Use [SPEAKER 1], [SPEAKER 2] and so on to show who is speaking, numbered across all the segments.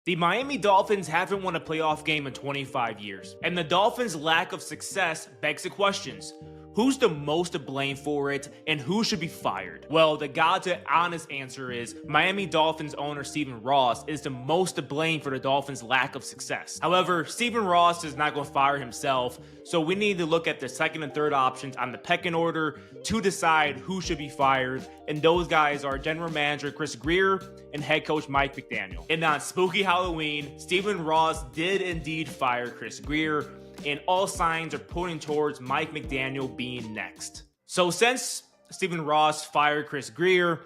[SPEAKER 1] The Miami Dolphins haven't won a playoff game in 25 years, and the Dolphins' lack of success begs the questions. Who's the most to blame for it, and who should be fired? Well, the God's honest answer is Miami Dolphins owner Stephen Ross is the most to blame for the Dolphins' lack of success. However, Stephen Ross is not going to fire himself, so we need to look at the second and third options on the pecking order to decide who should be fired, and those guys are General Manager Chris Grier and Head Coach Mike McDaniel. And on Spooky Halloween, Stephen Ross did indeed fire Chris Grier, and all signs are pointing towards Mike McDaniel being next. So since Stephen Ross fired Chris Grier,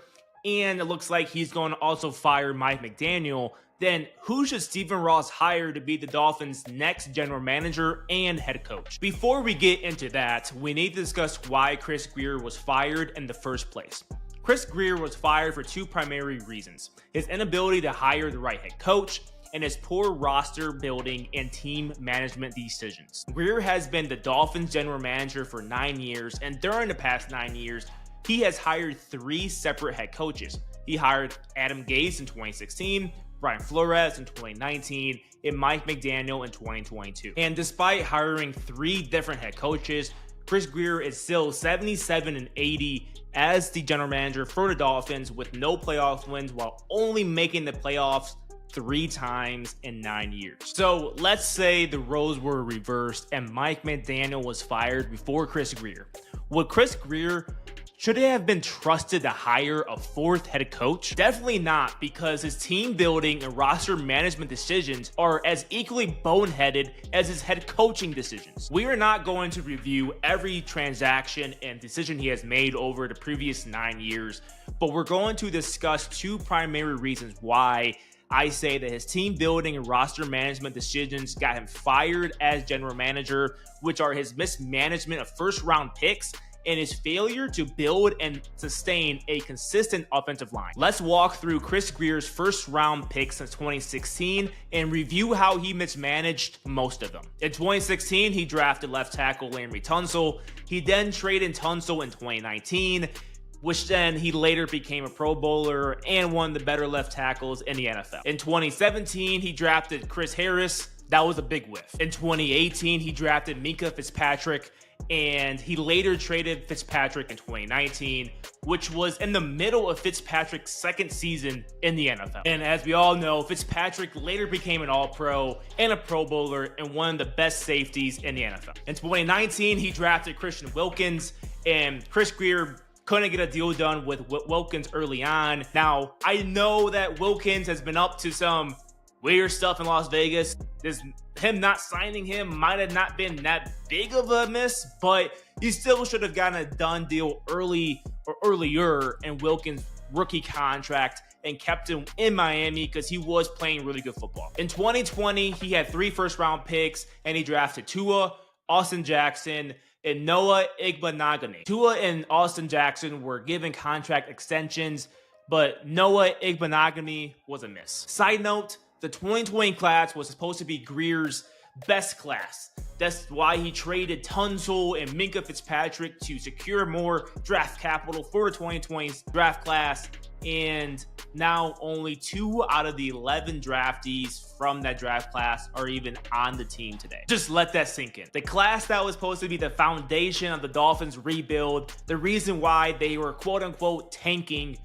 [SPEAKER 1] and it looks like he's going to also fire Mike McDaniel, then who should Stephen Ross hire to be the Dolphins' next general manager and head coach? Before we get into that, we need to discuss why Chris Grier was fired in the first place. Chris Grier was fired for two primary reasons: his inability to hire the right head coach, and his poor roster building and team management decisions. Grier has been the Dolphins general manager for 9 years, and during the past 9 years, he has hired 3 separate head coaches. He hired Adam Gase in 2016, Brian Flores in 2019, and Mike McDaniel in 2022. And despite hiring 3 different head coaches, Chris Grier is still 77-80 as the general manager for the Dolphins with no playoff wins while only making the playoffs 3 times in 9 years. So let's say the roles were reversed and Mike McDaniel was fired before Chris Grier. Would Chris Grier, should he have been trusted to hire a 4th head coach? Definitely not, because his team building and roster management decisions are as equally boneheaded as his head coaching decisions. We are not going to review every transaction and decision he has made over the previous 9 years, but we're going to discuss 2 primary reasons why I say that his team building and roster management decisions got him fired as general manager, which are his mismanagement of first-round picks and his failure to build and sustain a consistent offensive line. Let's walk through Chris Grier's first-round picks since 2016 and review how he mismanaged most of them. In 2016, he drafted left tackle Laremy Tunsil. He then traded Tunsil in 2019, which then he later became a Pro Bowler and one of the better left tackles in the NFL. In 2017, he drafted Chris Harris. That was a big whiff. In 2018, he drafted Minkah Fitzpatrick, and he later traded Fitzpatrick in 2019, which was in the middle of Fitzpatrick's second season in the NFL. And as we all know, Fitzpatrick later became an All-Pro and a Pro Bowler and one of the best safeties in the NFL. In 2019, he drafted Christian Wilkins, and Chris Grier couldn't get a deal done with Wilkins early on. Now, I know that Wilkins has been up to some weird stuff in Las Vegas. Him not signing him might have not been that big of a miss, but you still should have gotten a done deal early or earlier in Wilkins' rookie contract and kept him in Miami because he was playing really good football. In 2020, he had 3 first-round picks, and he drafted Tua, Austin Jackson, and Noah Igbenogany. Tua and Austin Jackson were given contract extensions, but Noah Igbenogany was a miss. Side note, the 2020 class was supposed to be Grier's best class. That's why he traded Tunsil and Minkah Fitzpatrick to secure more draft capital for the 2020 draft class. And now only 2 out of the 11 draftees from that draft class are even on the team today. Just let that sink in. The class that was supposed to be the foundation of the Dolphins rebuild, the reason why they were quote unquote tanking,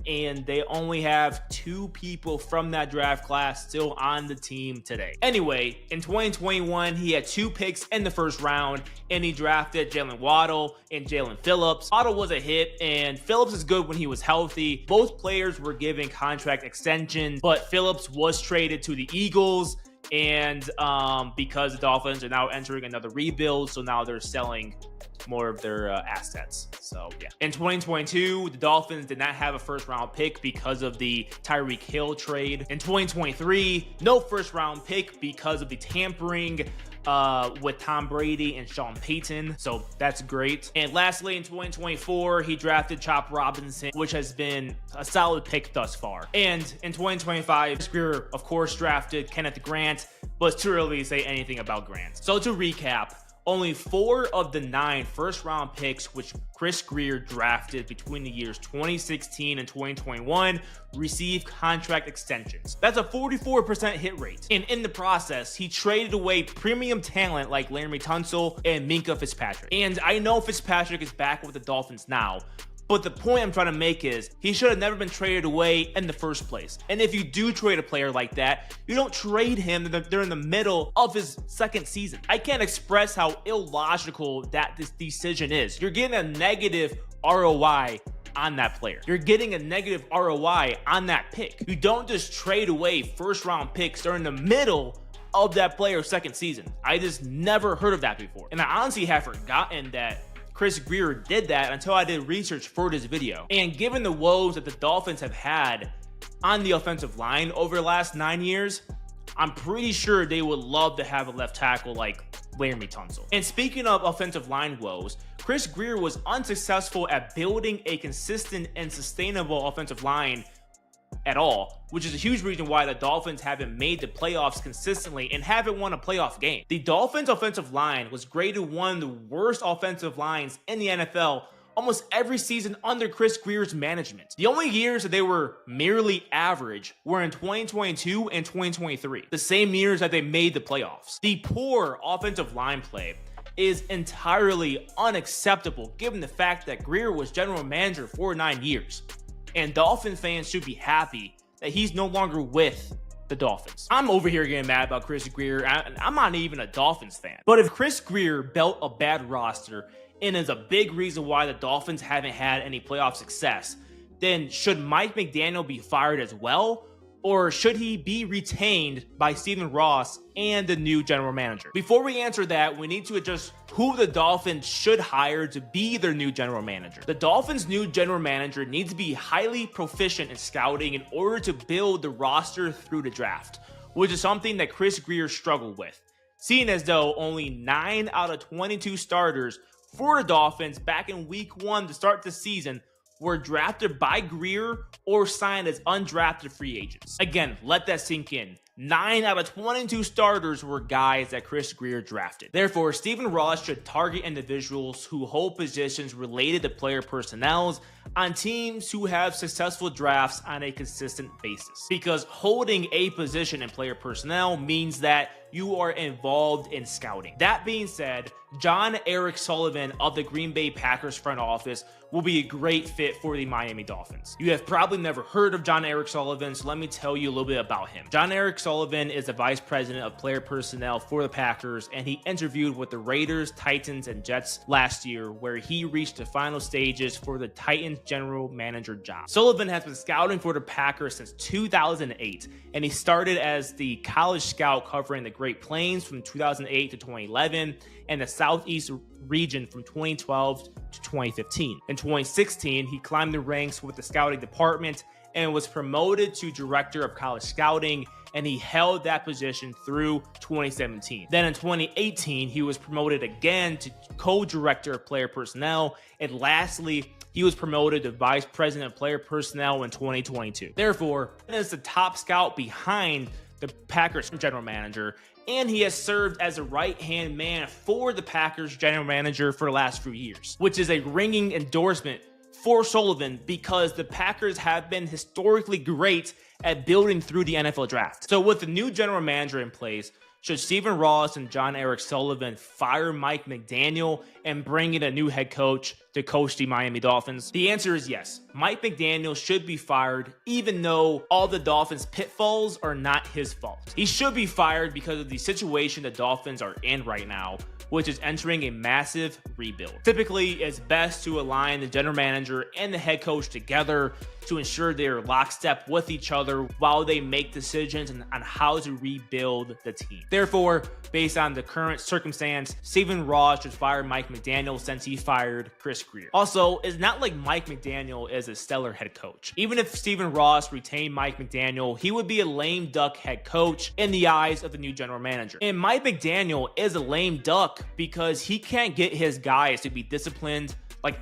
[SPEAKER 1] and they only have 2 people from that draft class still on the team today. Anyway, in 2021, he had 2 picks in the first round, and he drafted Jalen Waddle and Jalen Phillips. Waddle was a hit, and Phillips is good when he was healthy. Both players were given contract extensions, but Phillips was traded to the Eagles, and because the Dolphins are now entering another rebuild, so now they're selling more of their assets. So yeah. In 2022, the Dolphins did not have a first round pick because of the Tyreek Hill trade. In 2023, no first round pick because of the tampering with Tom Brady and Sean Payton. So that's great. And lastly, in 2024, he drafted Chop Robinson, which has been a solid pick thus far. And in 2025, Grier, of course, drafted Kenneth Grant, but it's too early to say anything about Grant. So to recap, only 4 of the 9 first-round picks which Chris Grier drafted between the years 2016 and 2021 received contract extensions. That's a 44% hit rate. And in the process, he traded away premium talent like Laremy Tunsil and Minkah Fitzpatrick. And I know Fitzpatrick is back with the Dolphins now, but the point I'm trying to make is he should have never been traded away in the first place. And if you do trade a player like that, you don't trade him during the middle of his second season. I can't express how illogical that this decision is. You're getting a negative ROI on that player. You're getting a negative ROI on that pick. You don't just trade away first round picks during the middle of that player's second season. I just never heard of that before. And I honestly have forgotten that Chris Grier did that until I did research for this video. And given the woes that the Dolphins have had on the offensive line over the last 9 years, I'm pretty sure they would love to have a left tackle like Laremy Tunsil. And speaking of offensive line woes, Chris Grier was unsuccessful at building a consistent and sustainable offensive line at all, which is a huge reason why the Dolphins haven't made the playoffs consistently and haven't won a playoff game. The Dolphins offensive line was graded one of the worst offensive lines in the NFL almost every season under Chris Grier's management. The only years that they were merely average were in 2022 and 2023, the same years that they made the playoffs. The poor offensive line play is entirely unacceptable given the fact that Grier was general manager for 9 years. And Dolphin fans should be happy that he's no longer with the Dolphins. I'm over here getting mad about Chris Grier. I'm not even a Dolphins fan. But if Chris Grier built a bad roster and is a big reason why the Dolphins haven't had any playoff success, then should Mike McDaniel be fired as well? Or should he be retained by Stephen Ross and the new general manager? Before we answer that, we need to address who the Dolphins should hire to be their new general manager. The Dolphins' new general manager needs to be highly proficient in scouting in order to build the roster through the draft, which is something that Chris Grier struggled with, seeing as though only 9 out of 22 starters for the Dolphins back in week 1 to start the season were drafted by Grier or signed as undrafted free agents. Again, let that sink in. 9 out of 22 starters were guys that Chris Grier drafted. Therefore, Stephen Ross should target individuals who hold positions related to player personnel on teams who have successful drafts on a consistent basis. Because holding a position in player personnel means that you are involved in scouting. That being said, Jon-Eric Sullivan of the Green Bay Packers front office will be a great fit for the Miami Dolphins. You have probably never heard of Jon-Eric Sullivan, so let me tell you a little bit about him. Jon-Eric Sullivan is the vice president of player personnel for the Packers, and he interviewed with the Raiders, Titans, and Jets last year, where he reached the final stages for the Titans general manager job. Sullivan has been scouting for the Packers since 2008, and he started as the college scout covering the Great Plains from 2008 to 2011 and the Southeast region from 2012 to 2015. In 2016, he climbed the ranks with the scouting department and was promoted to director of college scouting, and he held that position through 2017. Then in 2018, he was promoted again to co-director of player personnel, and lastly, he was promoted to vice president of player personnel in 2022. Therefore, he is the top scout behind the Packers general manager, and he has served as a right-hand man for the Packers general manager for the last few years, which is a ringing endorsement for Sullivan because the Packers have been historically great at building through the NFL draft. So with the new general manager in place, should Stephen Ross and Jon-Eric Sullivan fire Mike McDaniel and bring in a new head coach to coach the Miami Dolphins? The answer is yes. Mike McDaniel should be fired, even though all the Dolphins' pitfalls are not his fault. He should be fired because of the situation the Dolphins are in right now, which is entering a massive rebuild. Typically, it's best to align the general manager and the head coach together to ensure they're lockstep with each other while they make decisions on how to rebuild the team. Therefore, based on the current circumstance, Stephen Ross should fire Mike McDaniel since he fired Chris Grier. Also, it's not like Mike McDaniel is a stellar head coach. Even if Stephen Ross retained Mike McDaniel, he would be a lame duck head coach in the eyes of the new general manager. And Mike McDaniel is a lame duck because he can't get his guys to be disciplined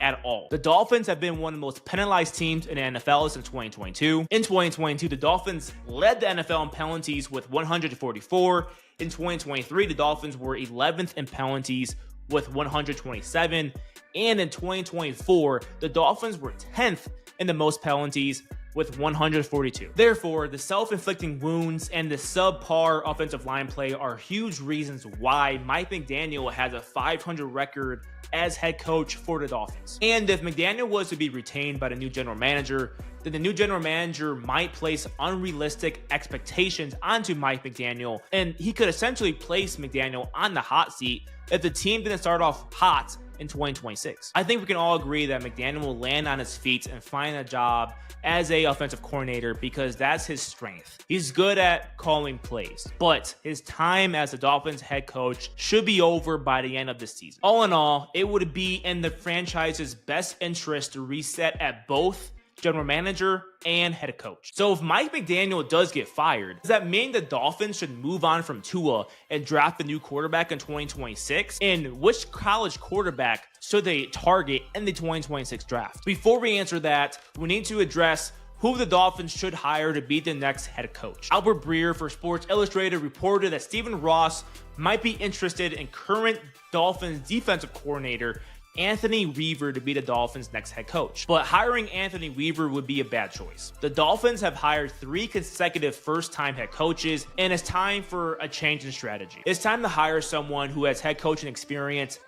[SPEAKER 1] at all. The Dolphins have been one of the most penalized teams in the NFL since 2022. In 2022, the Dolphins led the NFL in penalties with 144. In 2023, the Dolphins were 11th in penalties with 127, and in 2024, the Dolphins were 10th in the most penalties with 142. Therefore, the self-inflicting wounds and the subpar offensive line play are huge reasons why Mike McDaniel has a 500 record as head coach for the Dolphins. And if McDaniel was to be retained by the new general manager, then the new general manager might place unrealistic expectations onto Mike McDaniel, and he could essentially place McDaniel on the hot seat if the team didn't start off hot in 2026. I think we can all agree that McDaniel will land on his feet and find a job as a offensive coordinator because that's his strength. He's good at calling plays, but his time as the Dolphins head coach should be over by the end of this season. All in all, it would be in the franchise's best interest to reset at both general manager and head coach. So if Mike McDaniel does get fired, does that mean the Dolphins should move on from Tua and draft a new quarterback in 2026? And which college quarterback should they target in the 2026 draft? Before we answer that, we need to address who the Dolphins should hire to be the next head coach. Albert Grier for Sports Illustrated reported that Stephen Ross might be interested in current Dolphins defensive coordinator Anthony Weaver to be the Dolphins' next head coach. But hiring Anthony Weaver would be a bad choice. The Dolphins have hired 3 consecutive first-time head coaches, and it's time for a change in strategy. It's time to hire someone who has head coaching experience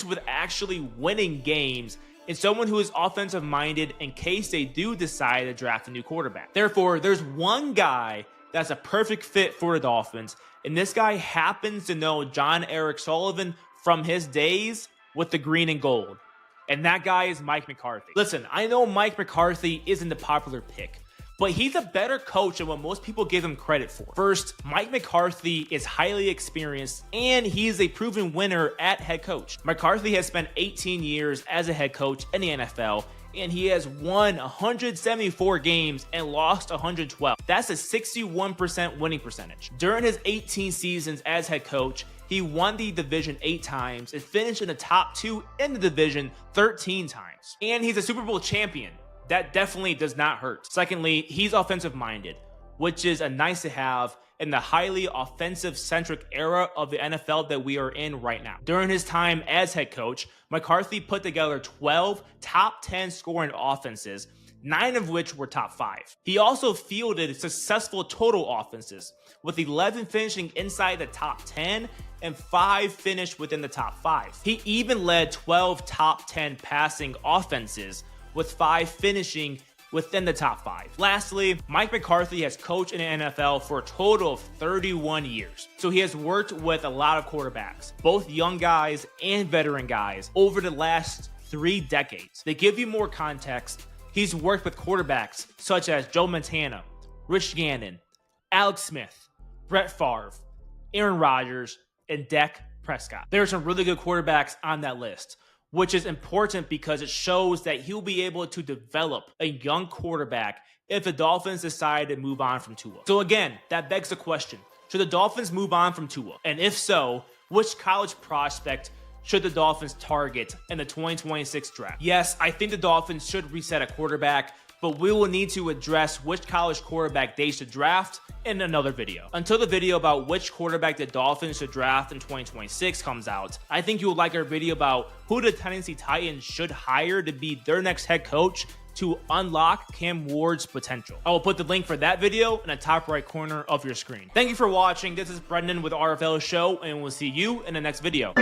[SPEAKER 1] with actually winning games, and someone who is offensive-minded in case they do decide to draft a new quarterback. Therefore, there's one guy that's a perfect fit for the Dolphins, and this guy happens to know Jon-Eric Sullivan from his days with the green and gold. And that guy is Mike McCarthy. Listen, I know Mike McCarthy isn't the popular pick, but he's a better coach than what most people give him credit for. First, Mike McCarthy is highly experienced and he's a proven winner at head coach. McCarthy has spent 18 years as a head coach in the NFL, and he has won 174 games and lost 112. That's a 61% winning percentage. During his 18 seasons as head coach, he won the division 8 times and finished in the top 2 in the division 13 times. And he's a Super Bowl champion. That definitely does not hurt. Secondly, he's offensive minded, which is a nice to have in the highly offensive-centric era of the NFL that we are in right now. During his time as head coach, McCarthy put together 12 top 10 scoring offenses, 9 of which were top 5. He also fielded successful total offenses, with 11 finishing inside the top 10 and 5 finished within the top 5. He even led 12 top 10 passing offenses, with 5 finishing within the top 5. Lastly, Mike McCarthy has coached in the NFL for a total of 31 years. So he has worked with a lot of quarterbacks, both young guys and veteran guys, over the last 3 decades. To give you more context, he's worked with quarterbacks such as Joe Montana, Rich Gannon, Alex Smith, Brett Favre, Aaron Rodgers, and Dak Prescott. There are some really good quarterbacks on that list, which is important because it shows that he'll be able to develop a young quarterback if the Dolphins decide to move on from Tua. So again, that begs the question, should the Dolphins move on from Tua? And if so, which college prospect should the Dolphins target in the 2026 draft? Yes, I think the Dolphins should reset a quarterback, but we will need to address which college quarterback they should draft in another video. Until the video about which quarterback the Dolphins should draft in 2026 comes out, I think you will like our video about who the Tennessee Titans should hire to be their next head coach to unlock Cam Ward's potential. I will put the link for that video in the top right corner of your screen. Thank you for watching. This is Brendyn with RFL Show, and we'll see you in the next video.